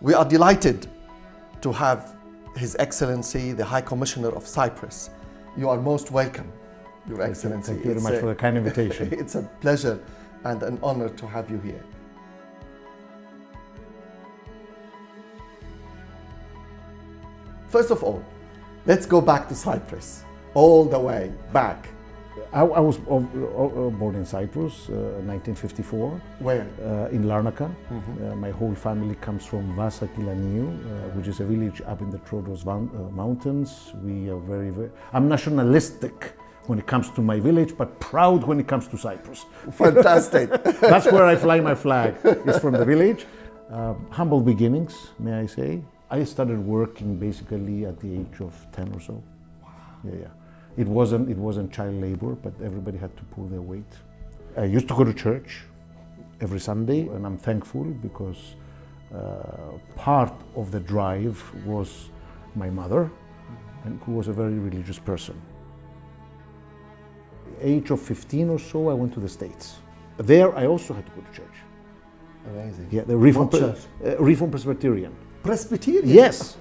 We are delighted to have His Excellency, the High Commissioner of Cyprus. You are most welcome, Your Excellency. Thank you very much for the kind invitation. It's a pleasure and an honor to have you here. First of all, let's go back to Cyprus, all the way back. I was born in Cyprus, 1954. Where? In Larnaca. My whole family comes from Vasa Kilaniou, which is a village up in the Troodos Mountains. We are I'm nationalistic when it comes to my village, but proud when it comes to Cyprus. Fantastic. That's where I fly my flag, is from the village. Humble beginnings, may I say. I started working basically at the age of 10 or so. Wow. Yeah. It wasn't child labor, but everybody had to pull their weight. I used to go to church every Sunday, and I'm thankful because part of the drive was my mother, and who was a very religious person. Age of 15 or so, I went to the States. There, I also had to go to church. Amazing. Yeah, the Reformed Presbyterian? Presbyterian. Yes.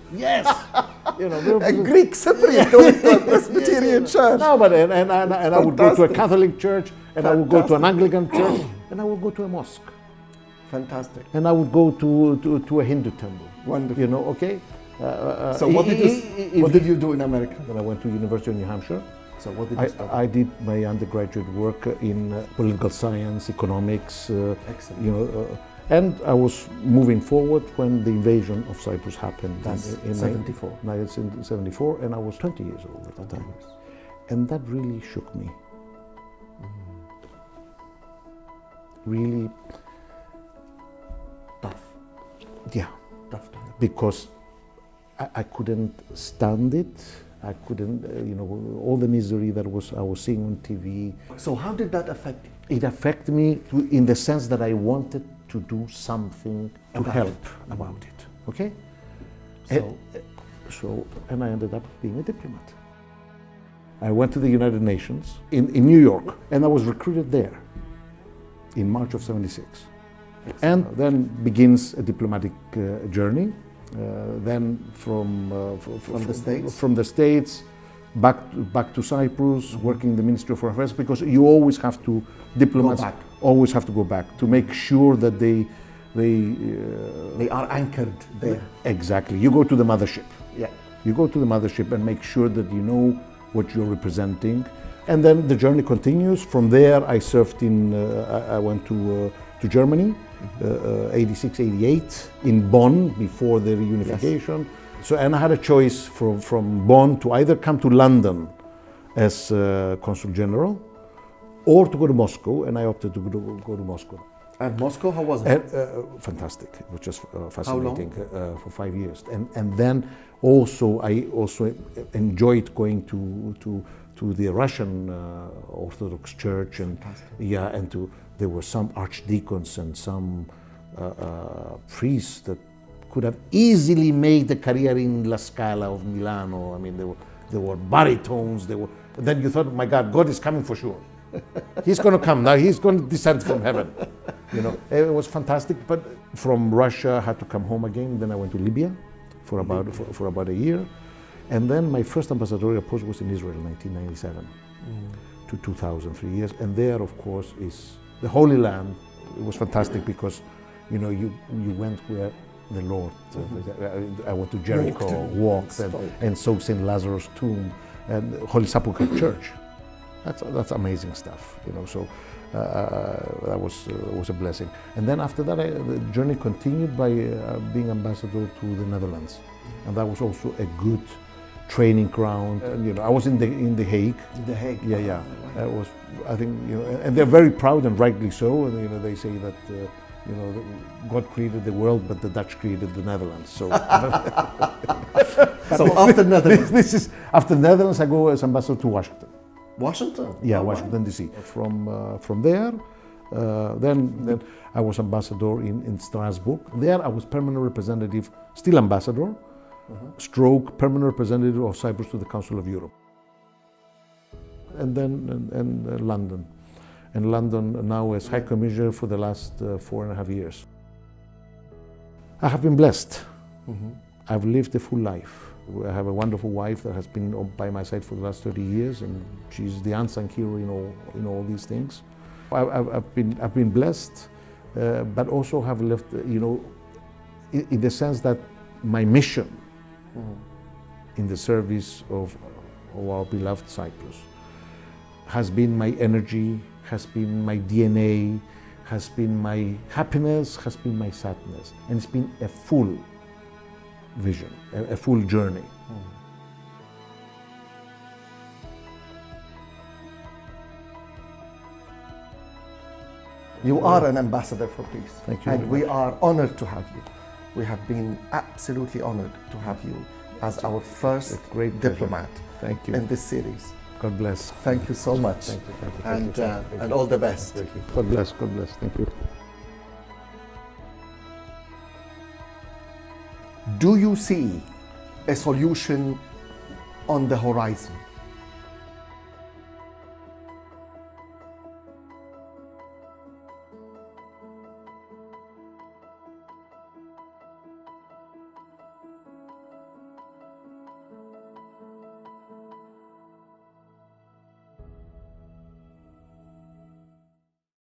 You know, a Greek Cypriot going to a Presbyterian church. No, but and I would go to a Catholic church, and I would go to an Anglican church, and I would go to a mosque. Fantastic. And I would go to a Hindu temple. Wonderful. You know, okay. So what did you do in America? Then I went to University of New Hampshire. So what did you study? I did my undergraduate work in political science, economics. Excellent. You know. And I was moving forward when the invasion of Cyprus happened. That's in 74. 1974, and I was 20 years old at the time. And that really shook me. Really tough. Yeah. Tough time. Because I couldn't stand it. I couldn't, you know, all the misery that I was seeing on TV. So how did that affect you? It affected me in the sense that I wanted to do something to help about it. Okay? And I ended up being a diplomat. I went to the United Nations in New York, and I was recruited there in March of '76. And then begins a diplomatic journey. Then from the States back to Cyprus, working in the Ministry of Foreign Affairs, because you always have to, diplomats always have to go back to make sure that they are anchored there. Exactly. You go to the mothership. Yeah. You go to the mothership and make sure that you know what you're representing, and then the journey continues. From there, I served in. I went to Germany. 86, 88 in Bonn before the reunification. Yes. So, and I had a choice from Bonn to either come to London as Consul General or to go to Moscow, and I opted to go to Moscow. And Moscow, how was it? Fantastic. It was just fascinating. How long? For 5 years. And then also, I also enjoyed going to the Russian Orthodox Church, and there were some archdeacons and some priests that could have easily made a career in La Scala of Milano. I mean, they were baritones. Then you thought, my God is coming for sure. He's going to come now. He's going to descend from heaven. You know, it was fantastic. But from Russia, I had to come home again. Then I went to Libya for about a year, and then my first ambassadorial post was in Israel, 1997 to 2000, 3 years. And there, of course, is the Holy Land. It was fantastic because, you know, you went where the Lord. I went to Jericho, walked and saw St. Lazarus' tomb and Holy Sepulchre Church. That's amazing stuff, you know. So that was a blessing. And then after that, the journey continued by being ambassador to the Netherlands, and that was also a good training ground. You know, I was in the Hague. The Hague. Yeah. I think, you know, and they're very proud, and rightly so. And you know, they say that you know, God created the world, but the Dutch created the Netherlands. So, so after Netherlands, after Netherlands, I go as ambassador to Washington. Washington? Yeah, Washington D.C. From there, then I was ambassador in Strasbourg. There, I was permanent representative, still ambassador, stroke permanent representative of Cyprus to the Council of Europe. And then London. And London now as High Commissioner for the last 4.5 years. I have been blessed. I've lived a full life. I have a wonderful wife that has been by my side for the last 30 years, and she's the unsung hero in all these things. I've been blessed, but also have left, in the sense that my mission in the service of our beloved Cyprus has been my energy, has been my DNA, has been my happiness, has been my sadness, and it's been a full vision, a full journey. You are an ambassador for peace. Thank you and very we much. are honored to have you. We have been absolutely honored to have you as our first great diplomat Thank you. in this series. God bless. Thank you so much. Thank you. Thank you. And, Thank you. and all the best. Thank you. God bless. God bless. Thank you. Do you see a solution on the horizon?